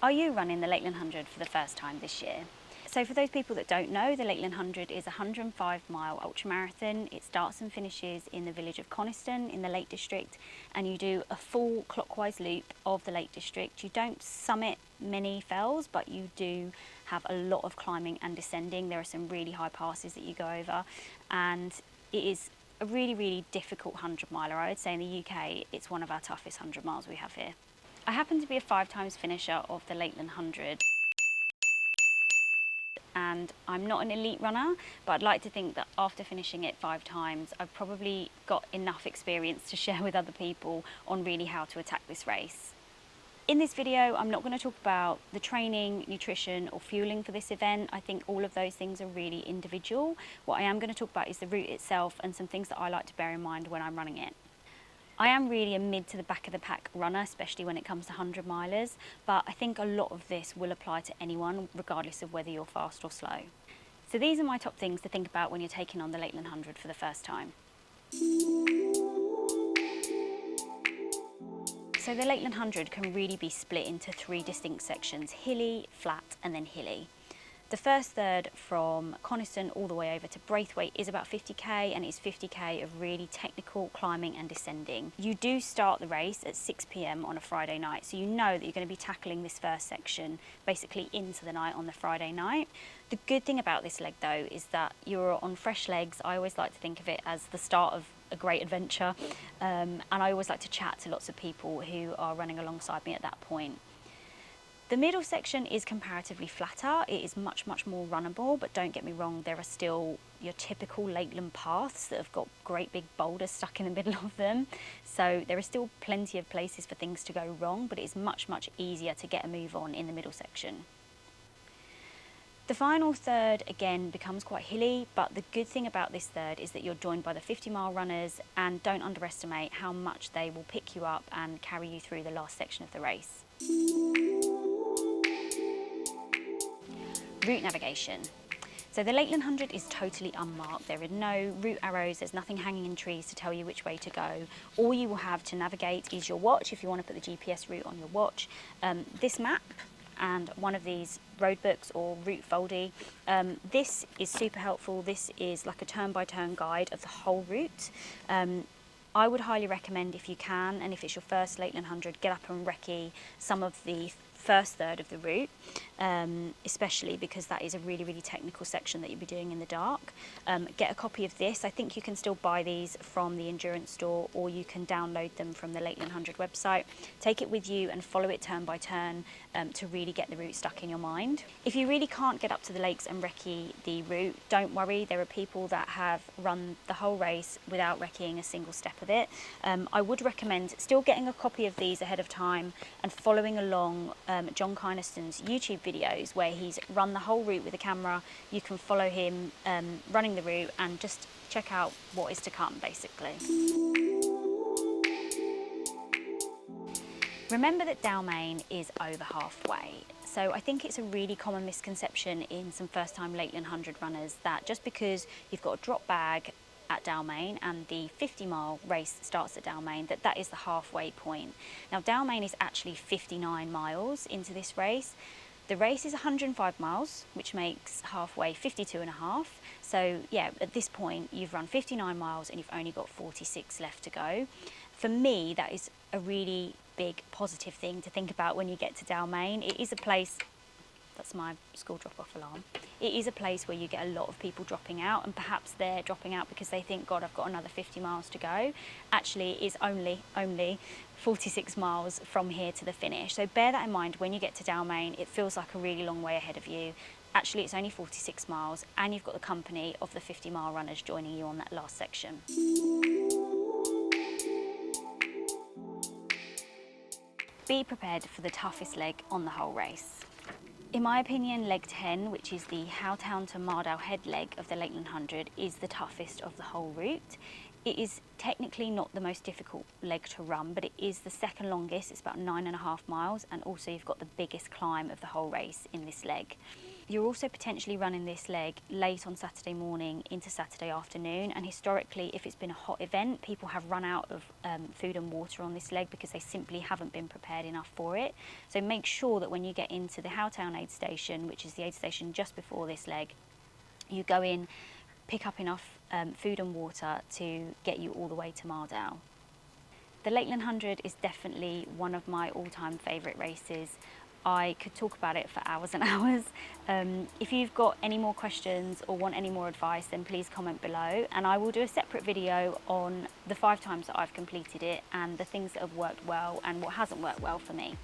Are you running the Lakeland 100 for the first time this year? So for those people that don't know, the Lakeland 100 is a 105-mile ultramarathon. It starts and finishes in the village of Coniston in the Lake District, and you do a full clockwise loop of the Lake District. You don't summit many fells, but you do have a lot of climbing and descending. There are some really high passes that you go over, and it is a really, really difficult 100-miler. I would say in the UK, it's one of our toughest 100 miles we have here. I happen to be a 5 times finisher of the Lakeland 100. And I'm not an elite runner, but I'd like to think that after finishing it 5 times, I've probably got enough experience to share with other people on really how to attack this race. In this video, I'm not going to talk about the training, nutrition or fueling for this event. I think all of those things are really individual. What I am going to talk about is the route itself and some things that I like to bear in mind when I'm running it. I am really a mid to the back of the pack runner, especially when it comes to 100 milers, but I think a lot of this will apply to anyone, regardless of whether you're fast or slow. So these are my top things to think about when you're taking on the Lakeland 100 for the first time. So the Lakeland 100 can really be split into 3 distinct sections: hilly, flat, and then hilly. The first third from Coniston all the way over to Braithwaite is about 50k, and it's 50k of really technical climbing and descending. You do start the race at 6 p.m. on a Friday night, so you know that you're going to be tackling this first section basically into the night on the Friday night. The good thing about this leg though is that you're on fresh legs. I always like to think of it as the start of a great adventure, and I always like to chat to lots of people who are running alongside me at that point. The middle section is comparatively flatter. It is much more runnable, but don't get me wrong, there are still your typical Lakeland paths that have got great big boulders stuck in the middle of them. So there are still plenty of places for things to go wrong, but it is much easier to get a move on in the middle section. The final third again becomes quite hilly, but the good thing about this third is that you're joined by the 50-mile runners, and don't underestimate how much they will pick you up and carry you through the last section of the race. Route navigation. So the Lakeland 100 is totally unmarked. There are no route arrows, there's nothing hanging in trees to tell you which way to go. All you will have to navigate is your watch, if you want to put the GPS route on your watch, this map and one of these road books or route foldy. This is super helpful. This is like a turn-by-turn guide of the whole route. I would highly recommend, if you can, and if it's your first Lakeland 100, get up and recce some of the first third of the route, especially because that is a really technical section that you'll be doing in the dark. Get a copy of this. I think you can still buy these from the endurance store, or you can download them from the Lakeland 100 website. Take it with you and follow it turn by turn to really get the route stuck in your mind. If you really can't get up to the lakes and recce the route, don't worry. There are people that have run the whole race without recceing a single step of it. I would recommend still getting a copy of these ahead of time and following along John Kynaston's YouTube videos, where he's run the whole route with a camera. You can follow him running the route and just check out what is to come, basically. Remember that Dalmain is over halfway. So I think it's a really common misconception in some first-time Lakeland 100 runners that just because you've got a drop bag at Dalmain and the 50-mile race starts at Dalmain, that is the halfway point. Now Dalmain is actually 59 miles into this race. The race is 105 miles, which makes halfway 52 and a half. So yeah, at this point you've run 59 miles and you've only got 46 left to go. For me, that is a really big positive thing to think about when you get to Dalmain. It is a place, that's my school drop-off alarm. It is a place where you get a lot of people dropping out, and perhaps they're dropping out because they think, God, I've got another 50 miles to go. Actually, it is only 46 miles from here to the finish. So bear that in mind when you get to Dalmain. It feels like a really long way ahead of you. Actually, it's only 46 miles, and you've got the company of the 50-mile runners joining you on that last section. Be prepared for the toughest leg on the whole race. In my opinion, leg 10, which is the Howtown to Mardale Head leg of the Lakeland 100, is the toughest of the whole route. It is technically not the most difficult leg to run, but it is the second longest. It's about 9.5 miles, and also you've got the biggest climb of the whole race in this leg. You're also potentially running this leg late on Saturday morning into Saturday afternoon, and historically, if it's been a hot event, people have run out of food and water on this leg because they simply haven't been prepared enough for it. So make sure that when you get into the Howtown aid station, which is the aid station just before this leg, you go in, pick up enough food and water to get you all the way to Mardale. The Lakeland 100 is definitely one of my all-time favourite races. I could talk about it for hours and hours. If you've got any more questions or want any more advice, then please comment below, and I will do a separate video on the 5 times that I've completed it and the things that have worked well and what hasn't worked well for me.